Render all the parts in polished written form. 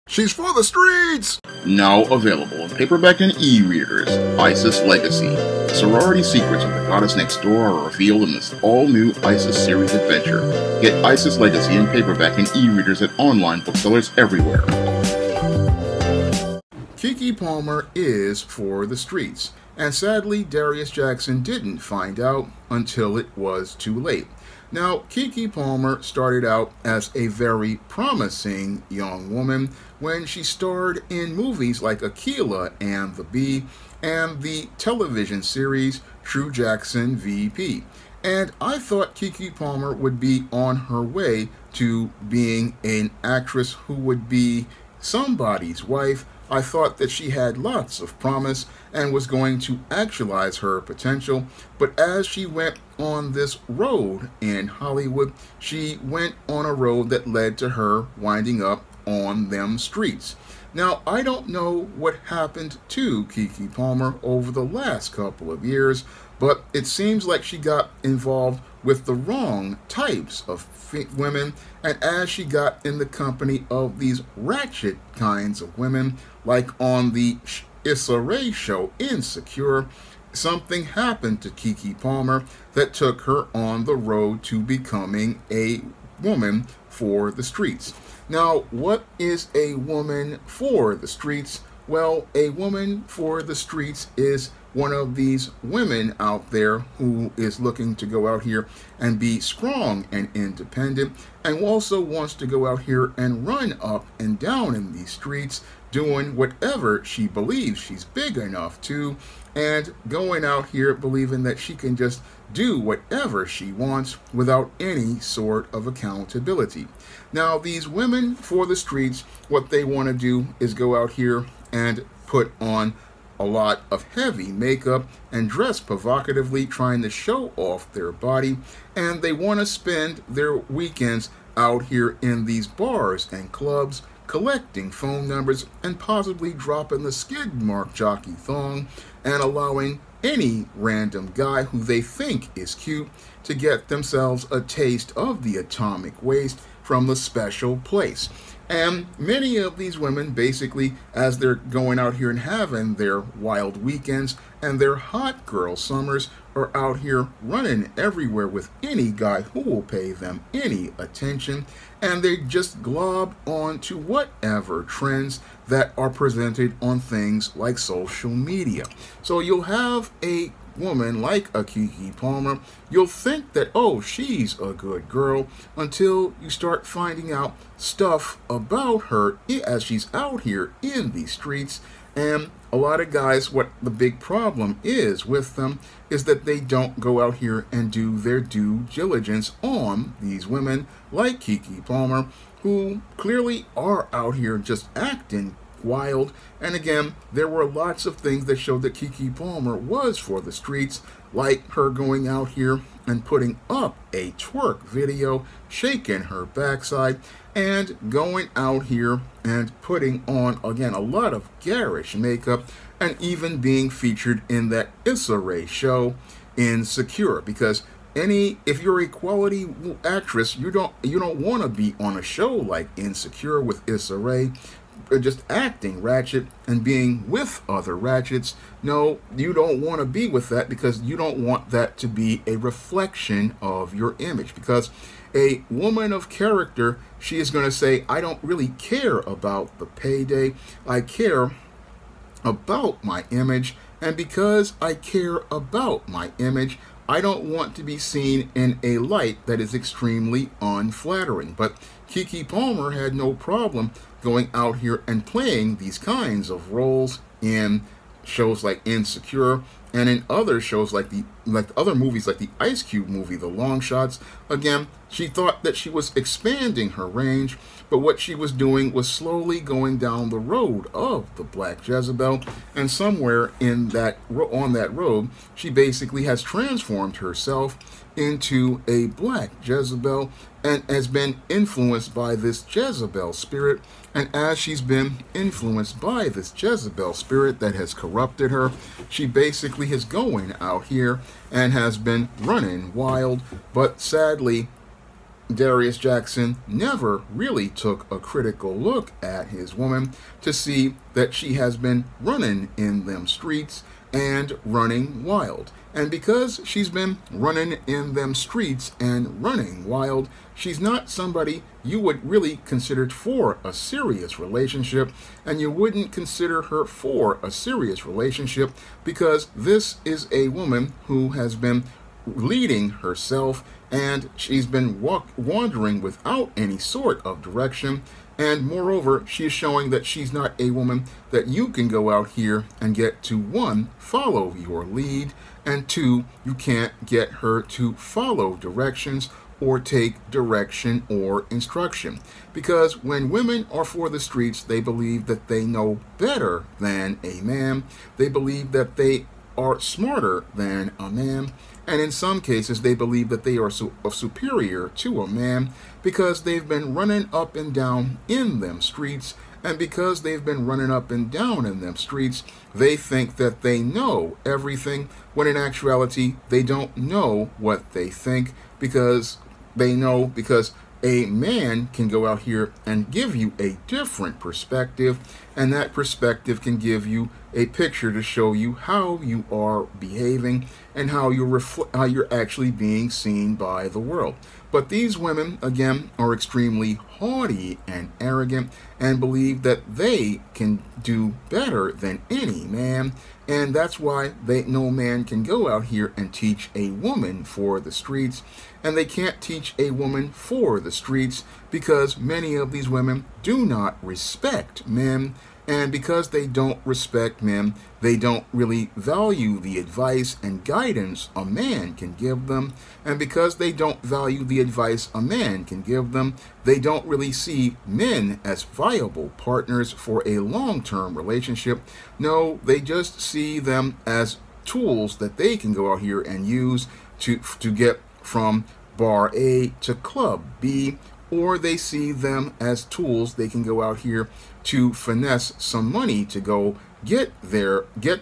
She's for the streets! Now available in paperback and e-readers, ISIS Legacy. The sorority secrets of the goddess next door are revealed in this all-new ISIS series adventure. Get ISIS Legacy in paperback and e-readers at online booksellers everywhere. Keke Palmer is for the streets, and sadly Darius Jackson didn't find out until it was too late. Now, Keke Palmer started out as a very promising young woman when she starred in movies like Aquila and the Bee and the television series True Jackson VP. And I thought Keke Palmer would be on her way to being an actress who would be somebody's wife. I thought that she had lots of promise and was going to actualize her potential, but as she went on this road in Hollywood, she went on a road that led to her winding up on them streets. Now, I don't know what happened to Keke Palmer over the last couple of years, but it seems like she got involved with the wrong types of women, and as she got in the company of these ratchet kinds of women, like on the Issa Rae show Insecure, something happened to Keke Palmer that took her on the road to becoming a woman for the streets. Now, what is a woman for the streets? Well, a woman for the streets is one of these women out there who is looking to go out here and be strong and independent, and also wants to go out here and run up and down in these streets doing whatever she believes she's big enough to, and going out here believing that she can just do whatever she wants without any sort of accountability. Now, these women for the streets, what they want to do is go out here and put on a lot of heavy makeup and dress provocatively, trying to show off their body, and they want to spend their weekends out here in these bars and clubs collecting phone numbers and possibly dropping the skid mark jockey thong and allowing any random guy who they think is cute to get themselves a taste of the atomic waste from the special place. And many of these women, basically, as they're going out here and having their wild weekends and their hot girl summers, are out here running everywhere with any guy who will pay them any attention, and they just glob on to whatever trends that are presented on things like social media. So you'll have a woman like a Keke Palmer, you'll think that, oh, she's a good girl, until you start finding out stuff about her as she's out here in these streets. And a lot of guys, what the big problem is with them is that they don't go out here and do their due diligence on these women like Keke Palmer, who clearly are out here just acting wild. And again, there were lots of things that showed that Keke Palmer was for the streets, like her going out here and putting up a twerk video, shaking her backside, and going out here and putting on, again, a lot of garish makeup, and even being featured in that Issa Rae show Insecure. Because if you're a quality actress, you don't want to be on a show like Insecure with Issa Rae, just acting ratchet and being with other ratchets. No, you don't want to be with that, because you don't want that to be a reflection of your image. Because a woman of character, she is going to say, I don't really care about the payday, I care about my image, and because I care about my image, I don't want to be seen in a light that is extremely unflattering. But Keke Palmer had no problem going out here and playing these kinds of roles in shows like Insecure, and in other shows like other movies like the Ice Cube movie, The Long Shots. Again, she thought that she was expanding her range, but what she was doing was slowly going down the road of the Black Jezebel, and somewhere in on that road, she basically has transformed herself into a Black Jezebel and has been influenced by this Jezebel spirit. And as she's been influenced by this Jezebel spirit that has corrupted her, she basically is going out here and has been running wild. But sadly, Darius Jackson never really took a critical look at his woman to see that she has been running in them streets and running wild. And because she's been running in them streets and running wild, she's not somebody you would really consider for a serious relationship, and you wouldn't consider her for a serious relationship because this is a woman who has been leading herself, and she's been wandering without any sort of direction. And moreover, she is showing that she's not a woman that you can go out here and get to, one, follow your lead, and two, you can't get her to follow directions or take direction or instruction. Because when women are for the streets, they believe that they know better than a man. They believe that they are smarter than a man. And in some cases, they believe that they are superior to a man because they've been running up and down in them streets. And because they've been running up and down in them streets, they think that they know everything, when in actuality, they don't know what they think, because a man can go out here and give you a different perspective, and that perspective can give you a picture to show you how you are behaving and how you're actually being seen by the world. But these women, again, are extremely haughty and arrogant and believe that they can do better than any man, and that's why no man can go out here and teach a woman for the streets. And they can't teach a woman for the streets because many of these women do not respect men. And because they don't respect men, they don't really value the advice and guidance a man can give them. And because they don't value the advice a man can give them, they don't really see men as viable partners for a long-term relationship. No, they just see them as tools that they can go out here and use to get from bar A to club B, or they see them as tools they can go out here to finesse some money to go get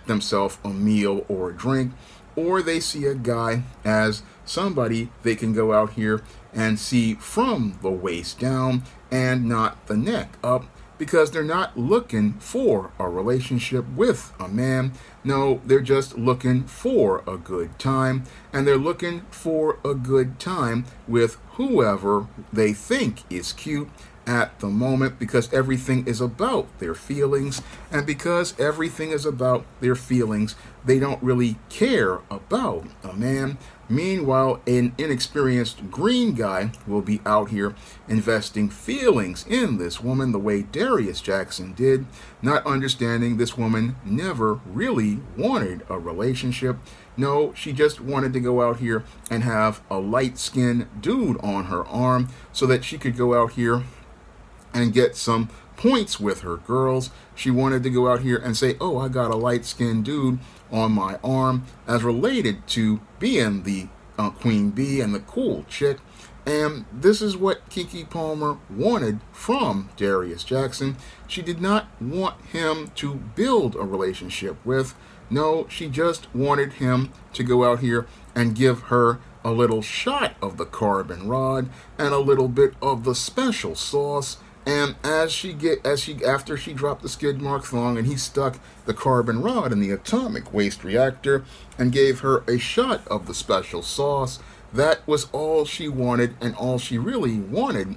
themselves a meal or a drink, or they see a guy as somebody they can go out here and see from the waist down and not the neck up, because they're not looking for a relationship with a man. No, they're just looking for a good time, and they're looking for a good time with whoever they think is cute at the moment, because everything is about their feelings, and because everything is about their feelings, they don't really care about a man. Meanwhile, an inexperienced green guy will be out here investing feelings in this woman the way Darius Jackson did, not understanding this woman never really wanted a relationship. No, she just wanted to go out here and have a light-skinned dude on her arm so that she could go out here and get some points with her girls. She wanted to go out here and say, oh, I got a light-skinned dude on my arm, as related to being the queen bee and the cool chick. And this is what Keke Palmer wanted from Darius Jackson. She did not want him to build a relationship with. No, she just wanted him to go out here and give her a little shot of the carbon rod and a little bit of the special sauce. And after she dropped the skid mark thong and he stuck the carbon rod in the atomic waste reactor and gave her a shot of the special sauce, that was all she wanted, and all she really wanted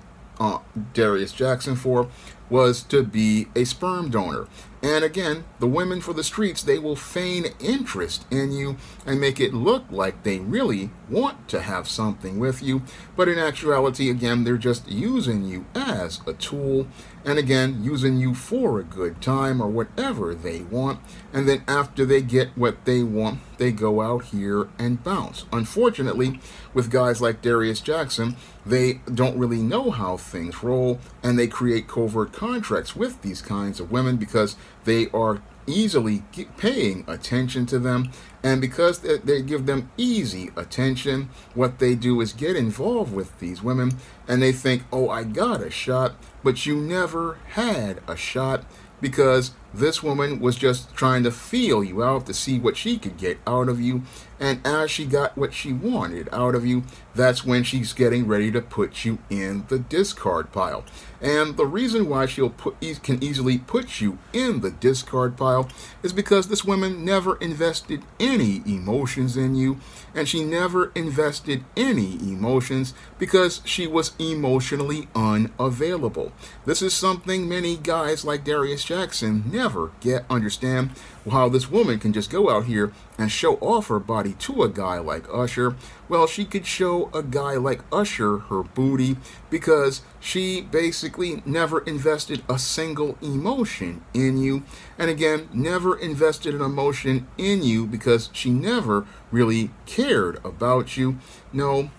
Darius Jackson for was to be a sperm donor. And again, the women for the streets, they will feign interest in you and make it look like they really want to have something with you. But in actuality, again, they're just using you as a tool, and again, using you for a good time or whatever they want. And then after they get what they want, they go out here and bounce. Unfortunately, with guys like Darius Jackson, they don't really know how things roll, and they create covert contracts with these kinds of women because they are easily paying attention to them. And because they give them easy attention, what they do is get involved with these women, and they think, oh, I got a shot, but you never had a shot, because this woman was just trying to feel you out to see what she could get out of you. And as she got what she wanted out of you, that's when she's getting ready to put you in the discard pile. And the reason why can easily put you in the discard pile is because this woman never invested any emotions in you, and she never invested any emotions because she was emotionally unavailable. This is something many guys like Darius Jackson never understand, how this woman can just go out here and show off her body to a guy like Usher. Well, she could show a guy like Usher her booty because she basically never invested a single emotion in you. And again, never invested an emotion in you because she never really cared about you. No,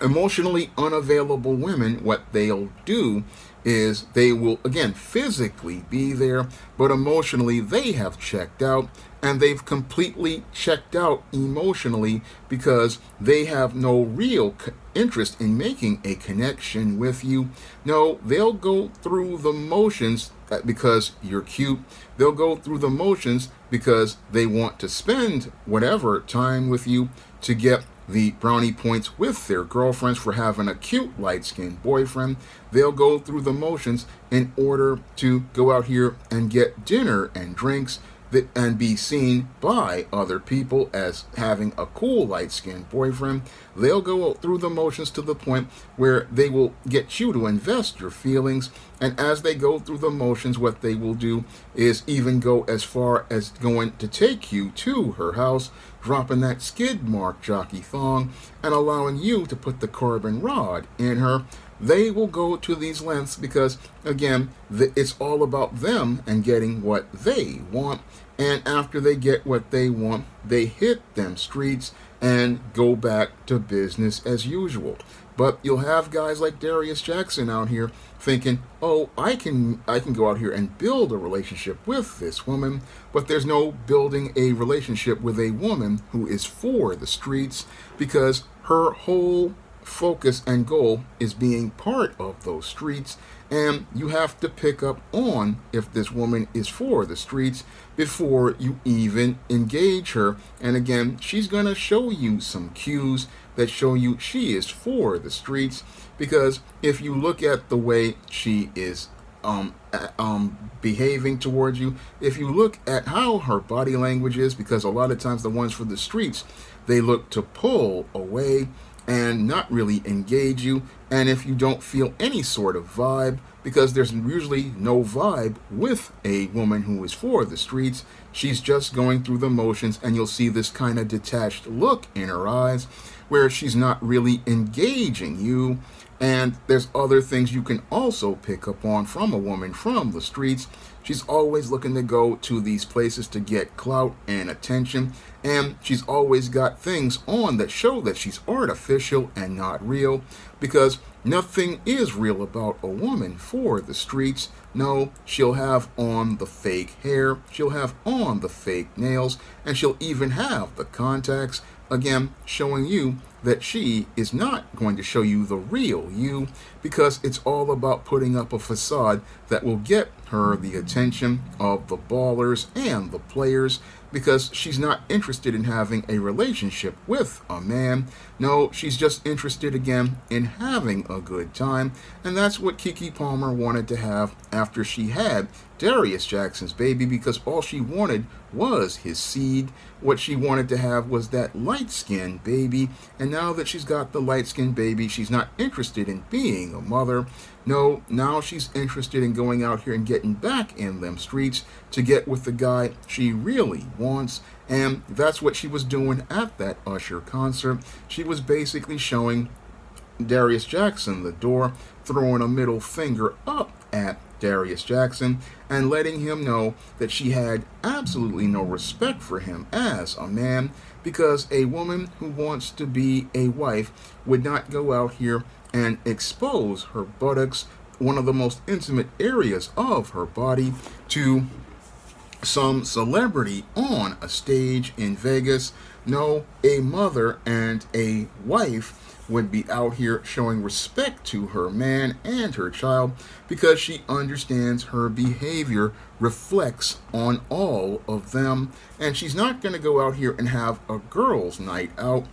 emotionally unavailable women, what they'll do is they will, again, physically be there, but emotionally they have checked out, and they've completely checked out emotionally because they have no real interest in making a connection with you. No, they'll go through the motions because you're cute. They'll go through the motions because they want to spend whatever time with you to get the brownie points with their girlfriends for having a cute light-skinned boyfriend. They'll go through the motions in order to go out here and get dinner and drinks and be seen by other people as having a cool light-skinned boyfriend. They'll go through the motions to the point where they will get you to invest your feelings. And as they go through the motions, what they will do is even go as far as going to take you to her house, dropping that skid mark jockey thong and allowing you to put the carbon rod in her. They will go to these lengths because, again, it's all about them and getting what they want. And after they get what they want, they hit them streets and go back to business as usual. But you'll have guys like Darius Jackson out here thinking, oh, I can go out here and build a relationship with this woman. But there's no building a relationship with a woman who is for the streets, because her whole focus and goal is being part of those streets. And you have to pick up on if this woman is for the streets before you even engage her. And again, she's going to show you some cues that show you she is for the streets, because if you look at the way she is behaving towards you, if you look at how her body language is, because a lot of times the ones for the streets, they look to pull away and not really engage you. And if you don't feel any sort of vibe, because there's usually no vibe with a woman who is for the streets, she's just going through the motions, and you'll see this kind of detached look in her eyes where she's not really engaging you. And there's other things you can also pick up on from a woman from the streets. She's always looking to go to these places to get clout and attention, and she's always got things on that show that she's artificial and not real, because nothing is real about a woman for the streets. No, she'll have on the fake hair, she'll have on the fake nails, and she'll even have the contacts, again, showing you that she is not going to show you the real you, because it's all about putting up a facade that will get her the attention of the ballers and the players, because she's not interested in having a relationship with a man. No, she's just interested, again, in having a good time. And that's what Keke Palmer wanted to have after she had Darius Jackson's baby, because all she wanted was his seed. What she wanted to have was that light-skinned baby. And now that she's got the light-skinned baby, she's not interested in being a mother. No, now she's interested in going out here and getting back in them streets to get with the guy she really wants. And that's what she was doing at that Usher concert. She was basically showing Darius Jackson the door, throwing a middle finger up at Darius Jackson and letting him know that she had absolutely no respect for him as a man, because a woman who wants to be a wife would not go out here and expose her buttocks, one of the most intimate areas of her body, to some celebrity on a stage in Vegas. No, a mother and a wife would be out here showing respect to her man and her child because she understands her behavior reflects on all of them. And she's not going to go out here and have a girls' night out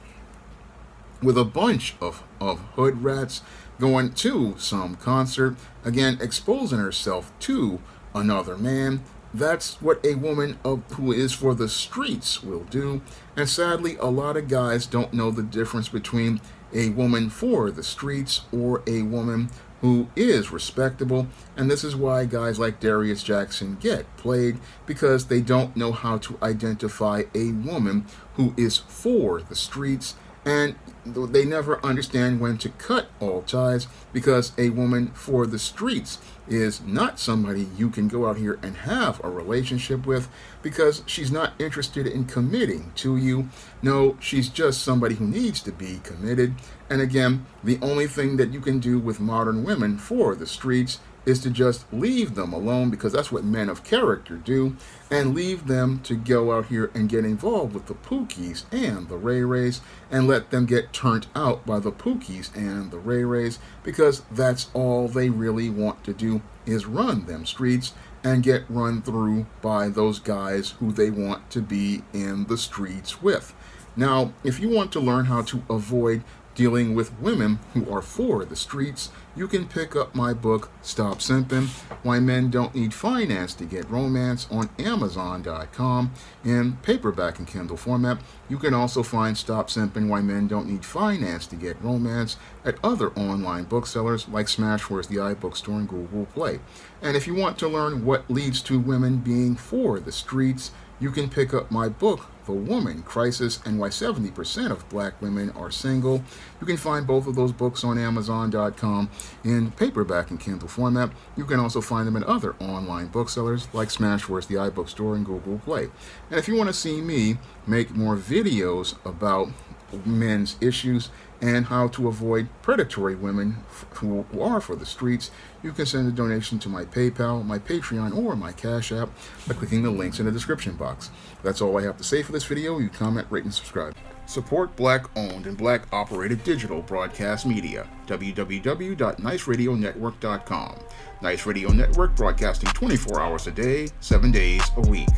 with a bunch of hood rats going to some concert, again, exposing herself to another man. That's what a woman who is for the streets will do. And sadly, a lot of guys don't know the difference between a woman for the streets or a woman who is respectable. And this is why guys like Darius Jackson get played, because they don't know how to identify a woman who is for the streets, and they never understand when to cut all ties, because a woman for the streets is not somebody you can go out here and have a relationship with, because she's not interested in committing to you. No, she's just somebody who needs to be committed. And again, the only thing that you can do with modern women for the streets is to just leave them alone, because that's what men of character do, and leave them to go out here and get involved with the Pookies and the Ray Rays, and let them get turned out by the Pookies and the Ray Rays, because that's all they really want to do, is run them streets and get run through by those guys who they want to be in the streets with. Now, if you want to learn how to avoid dealing with women who are for the streets, you can pick up my book, Stop Simping, Why Men Don't Need Finance to Get Romance, on Amazon.com in paperback and Kindle format. You can also find Stop Simping, Why Men Don't Need Finance to Get Romance at other online booksellers like Smashwords, the iBookstore, and Google Play. And if you want to learn what leads to women being for the streets, you can pick up my book, The Woman Crisis, and Why 70% of Black Women Are Single. You can find both of those books on Amazon.com in paperback and Kindle format. You can also find them in other online booksellers like Smashwords, the iBookstore, and Google Play. And if you want to see me make more videos about men's issues and how to avoid predatory women who are for the streets, you can send a donation to my PayPal, my Patreon, or my Cash App by clicking the links in the description box. That's all I have to say for this video. You comment, rate, and subscribe. Support Black-owned and Black-operated digital broadcast media. www.niceradionetwork.com. Nice Radio Network, broadcasting 24 hours a day, 7 days a week.